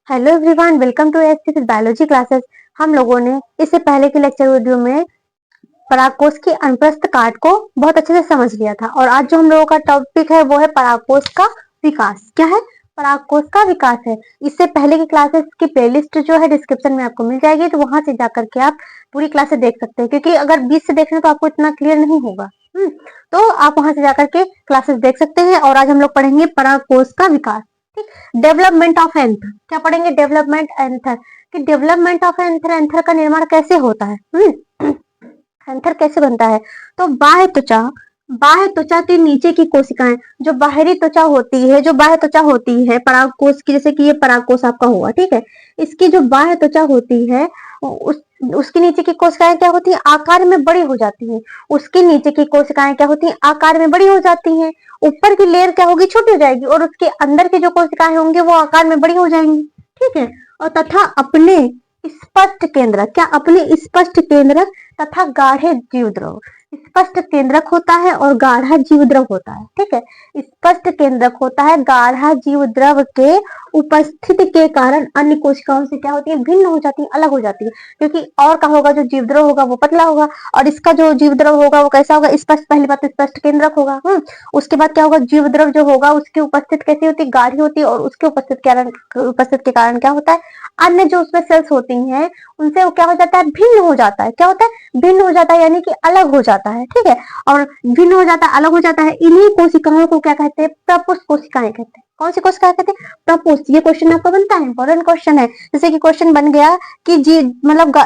Hello everyone, welcome to ST biology classes. हम लोगों ने इससे पहले के लेक्चर वीडियो में परागकोश की अनुप्रस्थ काट को बहुत अच्छे से समझ लिया था और आज जो हम लोगों का टॉपिक है वो है परागकोश का विकास। क्या है? परागकोश का विकास है। इससे पहले की क्लासेस की प्लेलिस्ट जो है डिस्क्रिप्शन में आपको मिल जाएगी, तो वहां से जाकर के आप पूरी क्लासेस देख सकते हैं, क्योंकि अगर बीच से देख रहे हैं तो आपको इतना क्लियर नहीं होगा। तो आप वहां से जाकर के क्लासेस देख सकते हैं। और आज हम लोग पढ़ेंगे परागकोश का विकास। Development of anther. क्या पढ़ेंगे? Development anther. कि डेवलपमेंट ऑफ एंथर, एंथर का निर्माण कैसे होता है, एंथर कैसे बनता है। तो बाह्य त्वचा के नीचे की कोशिकाएं, जो बाहरी त्वचा होती है, जो बाह्य त्वचा होती है परागकोश की, जैसे कि ये परागकोश आपका हुआ, ठीक है। इसकी जो बाह्य त्वचा होती है उसके नीचे की कोशिकाएं क्या होती है? आकार में बड़ी हो जाती हैं। उसके नीचे की कोशिकाएं क्या होती हैं? आकार में बड़ी हो जाती हैं। ऊपर की लेयर क्या होगी? छोटी हो जाएगी, और उसके अंदर की जो कोशिकाएं होंगी वो आकार में बड़ी हो जाएंगी, ठीक है। और तथा अपने स्पष्ट केंद्रक, क्या? अपने स्पष्ट केंद्रक तथा गाढ़े जीवद्रव। स्पष्ट केंद्रक होता है और गाढ़ा जीवद्रव होता है, ठीक है। स्पष्ट केंद्रक होता है, गाढ़ा जीवद्रव के उपस्थिति के कारण अन्य कोशिकाओं से क्या होती है? भिन्न हो जाती है, अलग हो जाती है। क्योंकि और का होगा, जो जीवद्रव होगा वो पतला होगा, और इसका जो जीवद्रव होगा वो कैसा होगा? स्पष्ट। पहली बात तो स्पष्ट केंद्रक होगा। उसके बाद क्या होगा? जीवद्रव जो होगा उसकी उपस्थिति कैसी होती है? गाढ़ी होती है, और उसके उपस्थित के कारण क्या होता है? अन्य जो उसमें सेल्स होती हैं उनसे वो क्या हो जाता है? भिन्न हो जाता है। क्या होता है? भिन्न हो जाता है, यानी कि अलग हो जाता है, ठीक है। और भिन्न हो जाता है, अलग हो जाता है। इन्हीं कोशिकाओं को क्या कहते हैं? प्रपुष्प कोशिकाएं कहते हैं। कौन सी कोशिकाएं कहते हैं? प्रपुष्प। ये क्वेश्चन आपका बनता है, इंपॉर्टेंट क्वेश्चन है। जैसे कि क्वेश्चन बन गया कि जी मतलब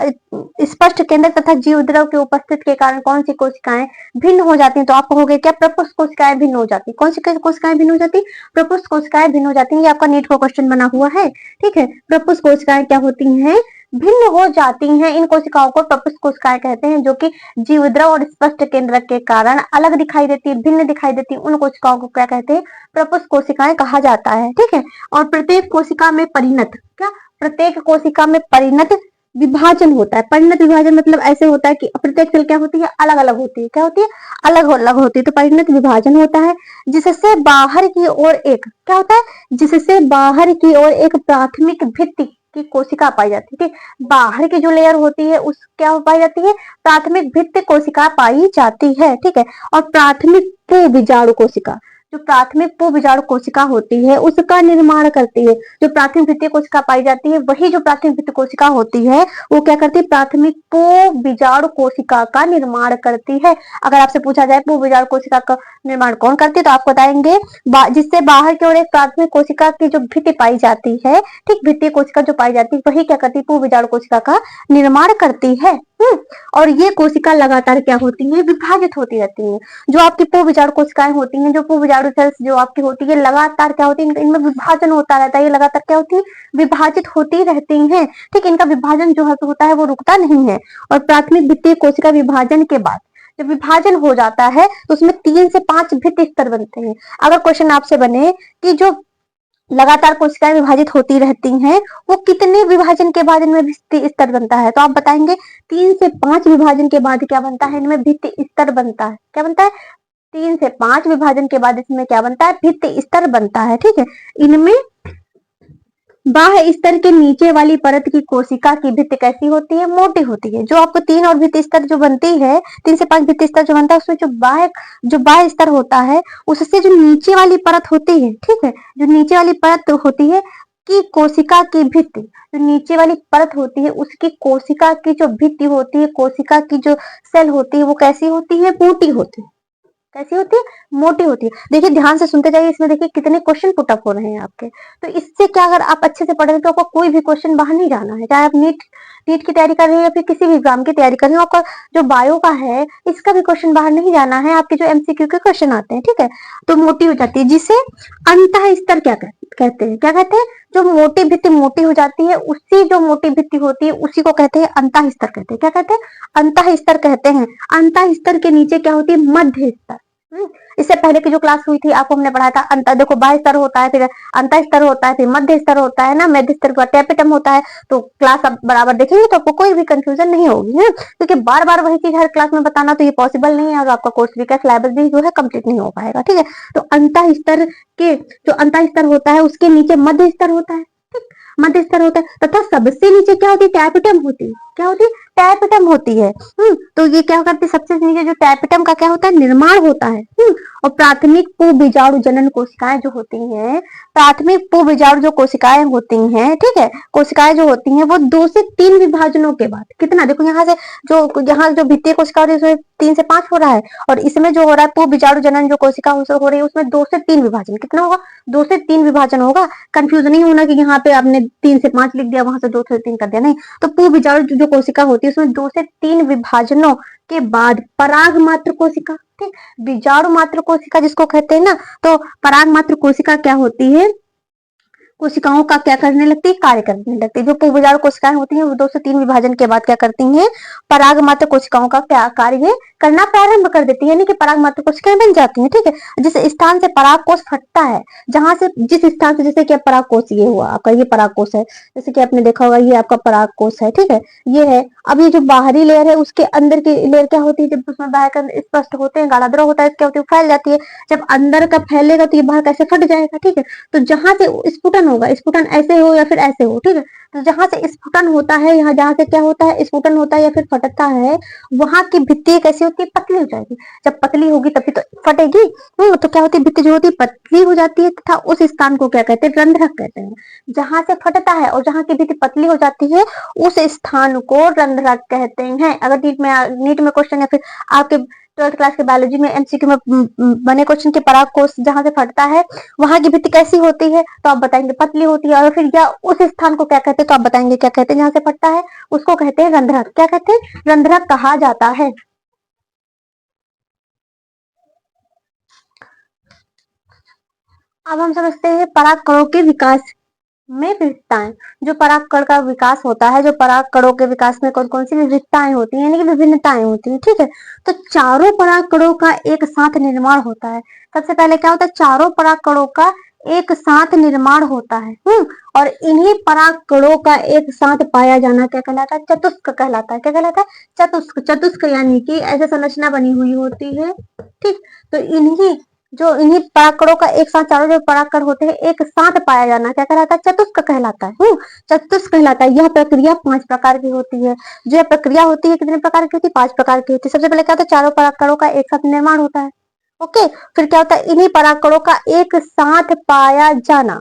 स्पष्ट केंद्र तथा जीवद्रव के उपस्थित के कारण कौन सी कोशिकाएं भिन्न हो जाती हैं, तो आप कहोगे क्या? प्रपुष्प कोशिकाएं भिन्न हो जाती। कौन सी कोशिकाएं भिन्न हो जाती? प्रपुष्प कोशिकाएं भिन्न हो जाती हैं। ये आपका नीट का क्वेश्चन बना हुआ है, ठीक है। प्रपुष्प कोशिकाएं क्या होती हैं? भिन्न हो जाती हैं। इन कोशिकाओं को प्रपुष्प कोशिकाएं कहते हैं, जो कि जीवद्रव और स्पष्ट केंद्रक के कारण अलग दिखाई देती है, भिन्न दिखाई देती है। उन कोशिकाओं को क्या कहते हैं? प्रपुष्प कोशिकाएं कहा जाता है, ठीक है। और प्रत्येक कोशिका में परिणत, क्या? प्रत्येक कोशिका में परिणत विभाजन होता है। परिणत विभाजन मतलब ऐसे होता है कि प्रत्येक सेल क्या होती है? अलग अलग होती है। क्या होती है? अलग अलग होती है। तो परिणत विभाजन होता है, जिससे बाहर की ओर एक क्या होता है? जिससे बाहर की ओर एक प्राथमिक भित्ति की कोशिका पाई जाती है, ठीक। बाहर की जो लेयर होती है उस क्या पाई जाती है? प्राथमिक भित्ति कोशिका पाई जाती है, ठीक है। और प्राथमिक बीजाणु कोशिका, जो प्राथमिक बीजाणु कोशिका होती है उसका निर्माण करती है। जो प्राथमिक भित्ति कोशिका पाई जाती है, वही जो प्राथमिक भित्ति कोशिका होती है वो क्या करती है? प्राथमिक बीजाणु कोशिका का निर्माण करती है। अगर आपसे पूछा जाए बीजाणु कोशिका का निर्माण कौन करती है, तो आप बताएंगे जिससे बाहर की ओर एक प्राथमिक कोशिका की जो भित्ति पाई जाती है, ठीक, भित्ति कोशिका जो पाई जाती है वही क्या करती है? बीजाणु कोशिका का निर्माण करती है। और ये कोशिका लगातार क्या होती है? विभाजित होती रहती है। जो आपकी बीजाणु कोशिकाएं होती हैं, जो बीजाणु सेल्स जो आपकी होती है, लगातार क्या होती है? इनमें विभाजन होता रहता है। ये लगातार क्या होती है? विभाजित होती रहती हैं, ठीक। इनका विभाजन जो होता है वो रुकता नहीं है। और प्राथमिक भित्ति कोशिका विभाजन के बाद जब विभाजन हो जाता है तो उसमें 3 से 5 भित्ति स्तर बनते हैं। अगर क्वेश्चन आपसे बने कि जो लगातार कोशिकाएं विभाजित होती रहती हैं, वो कितने विभाजन के बाद इनमें भित्ति स्तर बनता है, तो आप बताएंगे 3 से 5 विभाजन के बाद क्या बनता है? इनमें भित्ति स्तर बनता है। क्या बनता है? 3 से 5 विभाजन के बाद इसमें क्या बनता है? भित्ति स्तर बनता है, ठीक है। इनमें बाह्य स्तर के नीचे वाली परत की कोशिका की भित्ति कैसी होती है? मोटी होती है। जो आपको 3 और भित्ति स्तर जो बनती है, 3 से 5 भित्ति स्तर जो बनता है, उसमें जो बाह्य स्तर होता है उससे जो नीचे वाली परत होती है, ठीक है, जो नीचे वाली परत होती है कि कोशिका की भित्ति, जो नीचे वाली परत होती है उसकी कोशिका की जो भित्ति होती है, कोशिका की जो सेल होती है वो कैसी होती है? मोटी होती है। कैसी होती है? मोटी होती है। देखिए ध्यान से सुनते जाइए, इसमें देखिए कितने क्वेश्चन पुट अप हो रहे हैं आपके। तो इससे क्या, अगर आप अच्छे से पढ़ रहे तो आपको कोई भी क्वेश्चन बाहर नहीं जाना है, चाहे आप नीट की तैयारी कर रहे हो या फिर किसी भी एग्जाम की तैयारी कर रहे हो। आपका जो बायो का है इसका भी क्वेश्चन बाहर नहीं जाना है, आपके जो एमसीक्यू के क्वेश्चन आते हैं, ठीक है। तो मोटी हो जाती है, जिसे अंतः स्तर क्या कहते हैं? क्या कहते हैं? जो मोटी भित्ति मोटी हो जाती है, उसी जो मोटी भित्ति होती है उसी को कहते हैं अंतः स्तर कहते हैं। क्या कहते हैं? अंतः स्तर कहते हैं। अंतः स्तर के नीचे क्या होती है? मध्य स्तर। इससे पहले की जो क्लास हुई थी आपको हमने पढ़ाया था अंतर, देखो बाह्य स्तर होता है, फिर अंतर स्तर होता है, फिर मध्य स्तर होता है ना, मध्य स्तर का टेपिटम होता है। तो क्लास आप बराबर देखेंगे तो आपको कोई भी कंफ्यूजन नहीं होगी है, क्योंकि बार बार वही चीज हर क्लास में बताना तो ये पॉसिबल नहीं है, और आपका कोर्स भी का सिलेबस भी जो है कंप्लीट नहीं हो पाएगा, ठीक है। तो अंतर स्तर के जो अंतर स्तर होता है उसके नीचे मध्य स्तर होता है, ठीक। मध्य स्तर होता है, तथा सबसे नीचे क्या होती है, टैपेटम होती है। क्या होती है, टैपेटम होती है। तो ये क्या करती है, सबसे नीचे जो टैपेटम का क्या होता है, निर्माण होता है। और प्राथमिक पूबीजाणु जनन कोशिकाएं जो होती हैं, प्राथमिक पूबीजाणु जो कोशिकाएं होती हैं, ठीक है, कोशिकाएं जो होती हैं वो 2 से 3 विभाजनों के बाद, कितना देखो यहाँ से जो भित्तीय कोशिका हो रही है उसमें 3 से 5 हो रहा है, और इसमें जो हो रहा है पूबीजाणु जनन जो कोशिका हो रही है उसमें 2 से 3 विभाजन, कितना होगा, 2 से 3 विभाजन होगा। कंफ्यूज नहीं होना कि यहाँ पे आपने 3 से 5 लिख दिया, वहां से 2 से 3 कर दिया, नहीं। तो पूबीजाणु जो कोशिका होती है उसमें 2 से 3 विभाजनों के बाद पराग मात्र कोशिका, ठीक, बीजाणु मात्र कोशिका जिसको कहते हैं ना, तो पराग मात्र कोशिका क्या होती है, कोशिकाओं का क्या करने लगती है, कार्य करने लगती है। जो पूर्वजाणु कोशिकाएं होती हैं वो 2 से 3 विभाजन के बाद क्या करती हैं, पराग मात्र कोशिकाओं का क्या कार्य करना प्रारंभ कर देती है, यानी कि पराग मात्र कोशिकाएं बन जाती हैं, ठीक है। जिस स्थान से पराग कोष फटता है, जहां से जिस स्थान से, जैसे कि पराग कोष ये हुआ आपका, ये पराग कोष है, जैसे कि आपने देखा होगा ये आपका पराग कोष है, ठीक है, ये है। अब ये जो बाहरी लेयर है उसके अंदर की लेयर क्या होती है, जब उसमें बाहर स्पष्ट होते हैं, गाढ़ा द्रव होता है, क्या होती है, फैल जाती है। जब अंदर का फैलेगा तो ये बाहर कैसे फट जाएगा, ठीक है। तो जहां से स्फुटन होगा, स्फुटन ऐसे हो या फिर ऐसे हो, ठीक है, तो जहां से स्फुटन होता है, यहाँ जहां से क्या होता है, स्फुटन होता है या फिर फटता है, वहां की भित्ति कैसी होती है, पतली हो जाएगी। जब पतली होगी तभी तो फटेगी। तो क्या होती है, भित्ति जो होती है पतली हो जाती है, तथा उस स्थान को क्या कहते हैं, रंध्रक कहते हैं। जहां से फटता है और जहां की भित्ति पतली हो जाती है उस स्थान को रंध्रक कहते हैं। अगर नीट में क्वेश्चन या फिर आपके 12th क्लास के बायोलॉजी में एमसीक्यू में बने क्वेश्चन के पराग कोष जहां से फटता है वहां की भित्ति कैसी होती है, तो आप बताएंगे पतली होती है। और फिर या उस स्थान को क्या कहते हैं, तो आप बताएंगे क्या कहते हैं, जहां से फटता है उसको कहते हैं रंध्रक। क्या कहते हैं, रंध्रक कहा जाता है। अब हम समझते हैं पराग कणों के विकास में विविधताएं। जो पराग कण का विकास होता है, जो पराग कणों के विकास में कौन कौन सी विविधताएं होती हैं, यानी कि विभिन्नताएं होती हैं, ठीक है। तो चारों पराग कणों का एक साथ निर्माण होता है। सबसे पहले क्या होता है, चारों पराग कणों का एक साथ निर्माण होता है। और इन्हीं पराग कणों का एक साथ पाया जाना क्या कहलाता है, चतुष्क कहलाता है। क्या कहलाता है, चतुष्क। चतुष्क यानी कि ऐसे संरचना बनी हुई होती है, ठीक। तो इन्हीं परागकणों का एक साथ, चारों जो परागकण होते हैं एक साथ पाया जाना क्या कहलाता है, चतुष्क कहलाता है। चतुष्क कहलाता है। यह प्रक्रिया 5 प्रकार की होती है। जो यह प्रक्रिया होती है कितने प्रकार की होती है, 5 प्रकार की होती है। सबसे पहले क्या होता है, चारों परागकणों का एक साथ निर्माण होता है। ओके, फिर क्या होता है, इन्हीं परागकणों का एक साथ पाया जाना,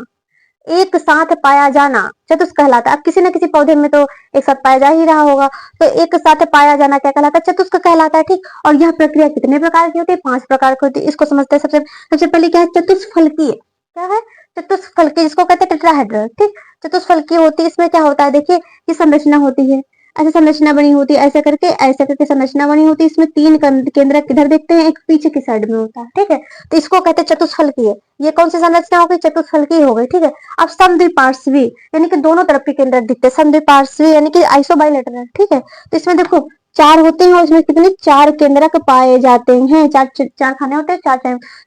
एक साथ पाया जाना चतुष्क कहलाता है। अब किसी न किसी पौधे में तो एक साथ पाया जा ही रहा होगा, तो एक साथ पाया जाना क्या कहलाता है, चतुष्क कहलाता है, ठीक। और यह प्रक्रिया कितने प्रकार की होती है, 5 प्रकार की होती है। इसको समझते हैं। सबसे पहले क्या है, चतुष्फलकीय। क्या है, चतुष्फलकीय, जिसको कहते हैं टेट्राहेड्रल, ठीक। चतुष्फलकीय होती है। इसमें क्या होता है, देखिए ये संरचना होती है, ऐसे संरचना बनी होती है, ऐसे करके संरचना बनी होती है। इसमें 3 केंद्र किधर देखते हैं, एक पीछे की साइड में होता है, ठीक है। तो इसको कहते हैं चतुष्फलकीय। ये कौन सी संरचना हो गई, चतुष्फलकीय हो गई, ठीक है। अब समद्विपार्श्वी यानी कि दोनों तरफ के केंद्र दिखते हैं, समद्विपार्श्वी यानी कि आइसोबाइलेटरल, ठीक है। तो इसमें देखो 4 होते हैं और इसमें कितने 4 केंद्रक पाए जाते हैं। चार खाने होते हैं,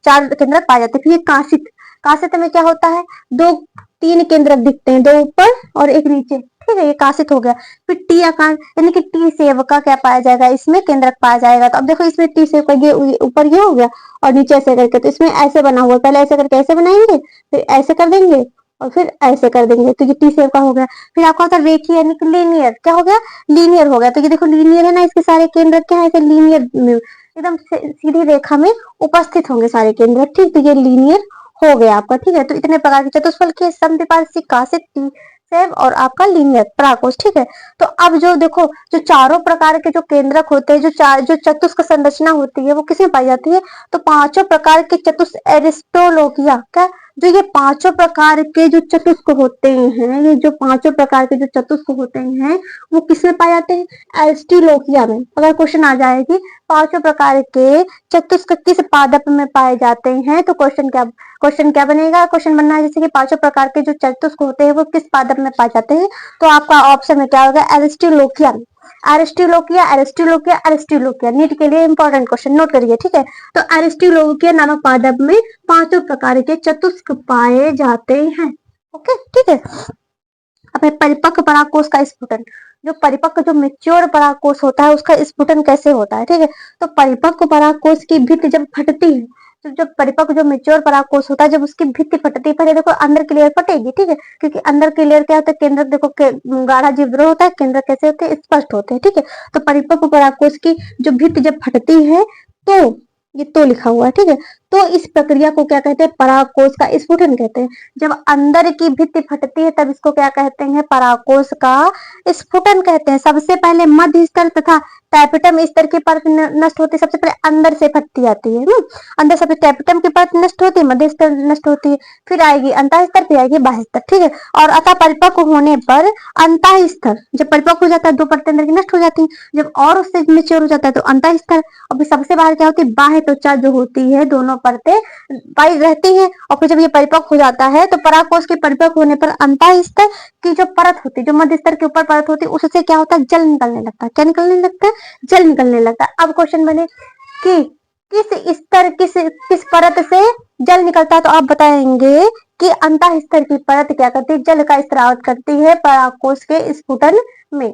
4 केंद्रक पाए जाते हैं। फिर ये काशित, काशित में क्या होता है, 3 केंद्रक दिखते हैं, 2 ऊपर और एक नीचे, ठीक है, ये काशित हो गया। फिर टी आकार यानी कि टी सेव का क्या पाया जाएगा, इसमें केंद्रक पाया जाएगा। तो अब देखो इसमें टी सेव का ये ऊपर ये हो गया और नीचे ऐसे करके, तो इसमें ऐसे बना हुआ, पहले ऐसे करके ऐसे बनाएंगे, फिर ऐसे कर देंगे और फिर ऐसे कर देंगे, तो ये टी सेव का हो गया। फिर आपका होता है रेखीय यानी कि लीनियर, क्या हो गया, लीनियर हो गया। तो ये देखो लीनियर है ना, इसके सारे केंद्र क्या है, ऐसे लीनियर एकदम सीधी रेखा में उपस्थित होंगे सारे केंद्र, ठीक। तो ये लीनियर हो गया आपका, ठीक है। तो इतने प्रकार के चतुष्फलकीय, समद्विपार्श्विक, काशित, टी सेव और आपका लीनियर परागकोष, ठीक है। तो अब जो देखो, जो चारों प्रकार के जो केंद्रक होते हैं, जो चतुष्क संरचना होती है वो किसमें पाई जाती है, तो 5 प्रकार के चतुष्क एरिस्टोलोकिया, क्या, जो ये 5 प्रकार के जो चतुष्क होते हैं, ये जो 5 प्रकार के जो चतुष्क होते हैं वो किसमें पाए जाते हैं, एरिस्टोलोकिया में। अगर क्वेश्चन आ जाए कि 5 प्रकार के चतुष्क किस पादप में पाए जाते हैं, तो क्वेश्चन क्या बनेगा, क्वेश्चन बनना है जैसे कि 5 प्रकार के जो चतुष्क होते हैं वो किस पादप में पाए जाते हैं, तो आपका ऑप्शन में क्या होगा, एरिस्टोलोकिया। एरिस्टोलोकिया, एरिस्टोलोकिया, एरिस्टोलोकिया, नीट के लिए इंपॉर्टेंट क्वेश्चन नोट करिए, ठीक है। तो एरिस्टोलोकिया नामक पादप में 5 प्रकार के चतुष्क पाए जाते हैं। ओके, ठीक है। अब परिपक्व परागकोष का स्फुटन, जो परिपक्व जो मेच्योर परागकोष होता है उसका स्फुटन कैसे होता है, ठीक है। तो परिपक्व परागकोष की भित्ति जब फटती है तो जब परिपक्व जो मेच्योर परागकोश होता है, जब उसकी भित्ति फटती है, पहले देखो अंदर की लेयर फटेगी, ठीक है, क्योंकि अंदर की लेयर क्या होता है, केंद्रक देखो गाढ़ा जीवद्रव होता है, केंद्रक कैसे होते हैं, स्पष्ट होते हैं, ठीक है। तो परिपक्व परागकोश की जो भित्ति जब फटती है तो ये तो लिखा हुआ है, ठीक है। तो इस प्रक्रिया को क्या कहते हैं, परागकोश का स्फुटन कहते हैं। जब अंदर की भित्ति फटती है तब इसको क्या कहते हैं, परागकोश का स्फुटन कहते हैं। सबसे पहले मध्य स्तर तथा टैपेटम स्तर की परत नष्ट होती है, सबसे पहले अंदर से फटती आती है, अंदर से टैपेटम की परत नष्ट होती है, मध्य स्तर नष्ट होती है, फिर आएगी अंतः स्तर, फिर आएगी बाह्य स्तर, ठीक है। और अतः परिपक्व होने पर अंतः स्तर, जब परिपक्व हो जाता है 2 परतें अंदर की नष्ट हो जाती है, जब और उससे मेच्योर हो जाता है तो अंतः स्तर, और फिर सबसे बाहर क्या होती है, बाह्य त्वचा जो होती है, दोनों परतें पाई रहती है। और फिर जब ये परिपक्व हो जाता है तो परागकोश के परिपक्व होने पर अंतः स्तर की जो परत होती है, जो मध्य स्तर के ऊपर परत होती है, उससे क्या होता है, जल निकलने लगता है। क्या निकलने लगता है, जल निकलने लगता है। अब क्वेश्चन बने कि किस स्तर किस परत से जल निकलता है, तो आप बताएंगे कि अंतः स्तर की परत क्या करती है, जल का स्राव करती है परागकोश के स्फुटन में।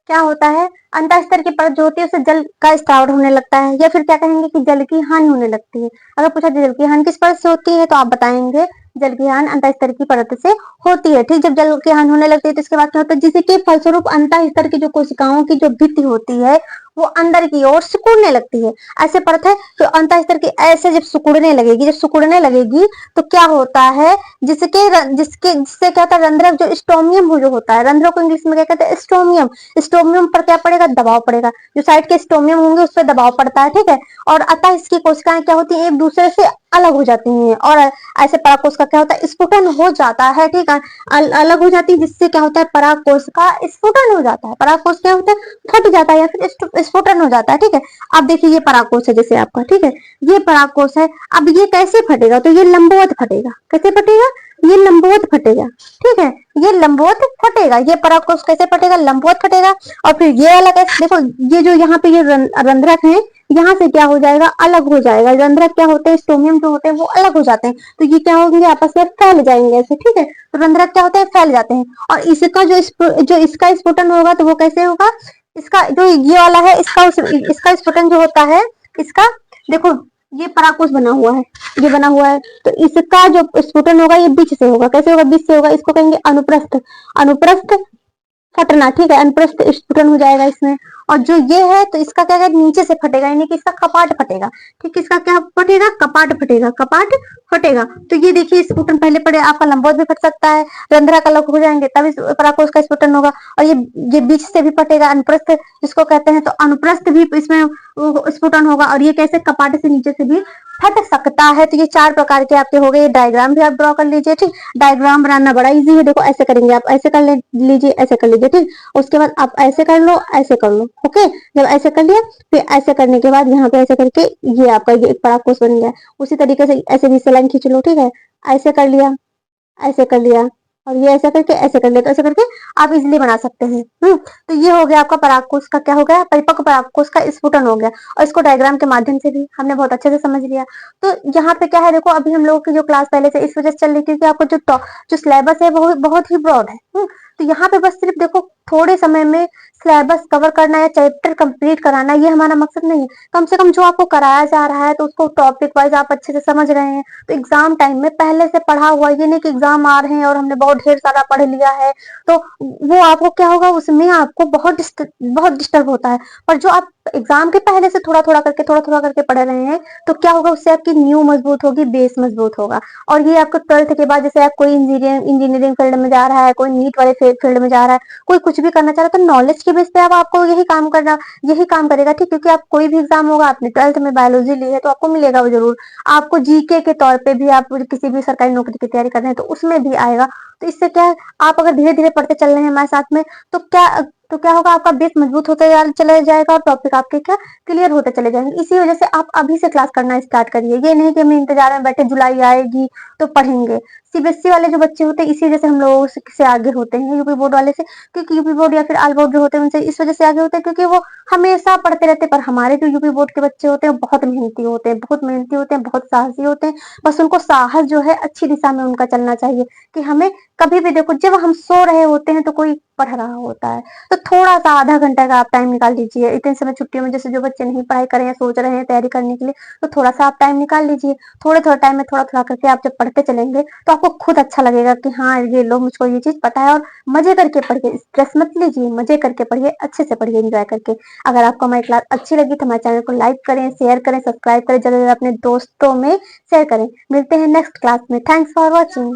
क्या होता है, अंतः स्तर की परत जो होती है उससे जल का स्राव होने लगता है, या फिर क्या कहेंगे कि जल की हानि होने लगती है। अगर पूछा जल की हानि किस परत से होती है तो आप बताएंगे जल की हानि अंतः स्तर की परत से होती है, ठीक। जब जल की हानि होने लगती है तो इसके बाद क्या होता है, जिसके फलस्वरूप अंतः स्तर की जो कोशिकाओं की जो भित्ति होती है वो अंदर की ओर सिकुड़ने लगती है। ऐसे परत है तो अंतः स्तर की ऐसे जब सिकुड़ने लगेगी, तो क्या होता है, जिससे क्या होता है, रंध्रक जो स्टोमियम जो होता है, रंध्रों को इंग्लिश में क्या कहते हैं, स्टोमियम। स्टोमियम पर क्या पड़ेगा, दबाव पड़ेगा, जो साइड के स्टोमियम होंगे उस पर दबाव पड़ता है, ठीक है। और अतः इसकी कोशिकाएं क्या होती है, एक दूसरे से अलग हो जाती हैं, और ऐसे परागकोश का क्या होता है, स्फुटन हो जाता है, ठीक है। अलग हो जाती है, जिससे क्या होता है, परागकोश का स्फुटन हो जाता है। परागकोश क्या होता है, फट जाता है या फिर स्फुटन हो जाता है, ठीक है। अब देखिए ये परागकोश है जैसे आपका, ठीक है, ये परागकोश है। अब ये कैसे फटेगा, तो ये लंबवत फटेगा। कैसे फटेगा, ये लंबवत फटेगा, ठीक है, ये लंबवत फटेगा। ये परागकोश कैसे फटेगा, लंबवत फटेगा। और फिर ये वाला कैसे, देखो ये जो यहाँ पे ये रंध्रक है, यहाँ से क्या हो जाएगा, अलग हो जाएगा। रंध्रक क्या होते हैं, स्टोमियम जो होते हैं वो अलग हो जाते हैं, तो ये क्या होंगे, आपस में फैल जाएंगे ऐसे, ठीक है। तो रंध्रक क्या होते हैं, फैल जाते हैं। और इसका जो इसका स्फुटन होगा तो वो कैसे होगा, इसका जो ये वाला है, इसका स्फुटन जो होता है, इसका देखो ये परागकोश बना हुआ है, ये बना हुआ है, तो इसका जो स्फुटन होगा ये बीच से होगा। कैसे होगा, बीच से होगा। इसको कहेंगे अनुप्रस्थ, अनुप्रस्थ फटना, ठीक है, अनुप्रस्थ स्फुटन हो जाएगा इसमें। और जो ये है तो इसका क्या है, नीचे से फटेगा, यानी कि इसका कपाट फटेगा, ठीक। इसका क्या फटेगा, कपाट फटेगा, कपाट फटेगा। तो ये देखिए स्फुटन पहले पड़े, आपका लंबवत भी फट सकता है, रंध्रक अलग हो जाएंगे तब इस परागकोश का स्फुटन होगा। और ये बीच से भी फटेगा, अनुप्रस्थ जिसको कहते हैं, तो अनुप्रस्थ भी इसमें स्फुटन होगा। और ये कैसे, कपाट से नीचे से भी फट सकता है। तो ये 4 प्रकार के आपके हो गए। डायग्राम भी आप ड्रॉ कर लीजिए, ठीक। डायग्राम बनाना बड़ा इजी है, देखो ऐसे करेंगे आप, ऐसे कर लीजिए, ऐसे कर लीजिए, ठीक। उसके बाद आप ऐसे कर लो, ऐसे कर लो, ओके। जब ऐसे कर लिया फिर ऐसे करने के बाद यहाँ पे ऐसे करके ये आपका ये एक परागकोश बन गया। उसी तरीके से ऐसे भी लाइन खींच लो, ठीक है, ऐसे कर लिया, ऐसे कर लिया, और ये ऐसा करके ऐसे कर लिया, तो ऐसे करके आप इजिली बना सकते हैं। तो ये हो गया आपका परागकोश का क्या हो गया, परिपक्व परागकोश का स्फुटन हो गया। और इसको डायग्राम के माध्यम से भी हमने बहुत अच्छे से समझ लिया। तो यहाँ पे क्या है, देखो अभी हम लोगों की जो क्लास पहले से इस वजह से चल रही थी कि आपको जो सिलेबस है वो बहुत ही ब्रॉड है। तो यहाँ पे बस सिर्फ देखो थोड़े समय में सिलेबस कवर करना या चैप्टर कंप्लीट कराना, ये हमारा मकसद नहीं है। कम से कम जो आपको कराया जा रहा है तो उसको टॉपिक वाइज आप अच्छे से समझ रहे हैं, तो एग्जाम टाइम में पहले से पढ़ा हुआ, ये नहीं कि एग्जाम आ रहे हैं और हमने बहुत ढेर सारा पढ़ लिया है तो वो आपको क्या होगा, उसमें आपको बहुत डिस्टर्ब होता है। पर जो आप एग्जाम के पहले से थोड़ा थोड़ा करके पढ़ रहे हैं तो क्या होगा, उससे आपकी न्यू मजबूत होगी, बेस मजबूत होगा। और ये आपको 12th के बाद जैसे आप कोई इंजीनियरिंग फील्ड में जा रहा है, कोई नीट वाले फील्ड में जा रहा है, कोई कुछ भी करना चाह रहा है, तो नॉलेज के बेस पे अब आपको यही काम करेगा, ठीक। क्योंकि आप कोई भी एग्जाम होगा, आपने 12th में बायोलॉजी ली है तो आपको मिलेगा वो जरूर। आपको जीके के तौर पे भी आप किसी भी सरकारी नौकरी की तैयारी कर रहे हैं तो उसमें भी आएगा। तो इससे क्या है, आप अगर धीरे धीरे पढ़ते चल रहे हैं हमारे साथ में तो क्या होगा, आपका बेस मजबूत होते चला जाएगा और टॉपिक आपके क्या क्लियर होते चले जाएंगे। इसी वजह से आप अभी से क्लास करना स्टार्ट करिए। ये नहीं कि हम इंतजार में बैठे जुलाई आएगी तो पढ़ेंगे। सीबीएसई वाले जो बच्चे होते हैं इसी वजह से हम लोगों से आगे होते हैं, यूपी बोर्ड वाले से, क्योंकि यूपी बोर्ड या फिर आल बोर्ड जो होते हैं उनसे इस वजह से आगे होते हैं क्योंकि वो हमेशा पढ़ते रहते हैं। पर हमारे जो यूपी बोर्ड के बच्चे होते हैं बहुत मेहनती होते हैं, बहुत साहसी होते हैं। बस उनको साहस जो है अच्छी दिशा में उनका चलना चाहिए कि हमें कभी भी देखो जब हम सो रहे होते हैं तो कोई पढ़ रहा होता है, तो थोड़ा सा आधा घंटा का आप टाइम निकाल लीजिए। इतने समय छुट्टियों में जैसे जो बच्चे नहीं पढ़ाई कर रहे हैं, सोच रहे हैं तैयारी करने के लिए, तो थोड़ा सा आप टाइम निकाल लीजिए। थोड़े थोड़े टाइम में थोड़ा थोड़ा करके आप जब पढ़ते चलेंगे तो आपको खुद अच्छा लगेगा कि हाँ ये लो मुझको ये चीज पता है। और मजे करके पढ़िए, स्ट्रेस मत लीजिए, मजे करके पढ़िए, अच्छे से पढ़िए, एंजॉय करके। अगर आपको हमारी क्लास अच्छी लगी तो हमारे चैनल को लाइक करें, शेयर करें, सब्सक्राइब करें, ज्यादा से ज्यादा अपने दोस्तों में शेयर करें। मिलते हैं नेक्स्ट क्लास में। Thanks for watching.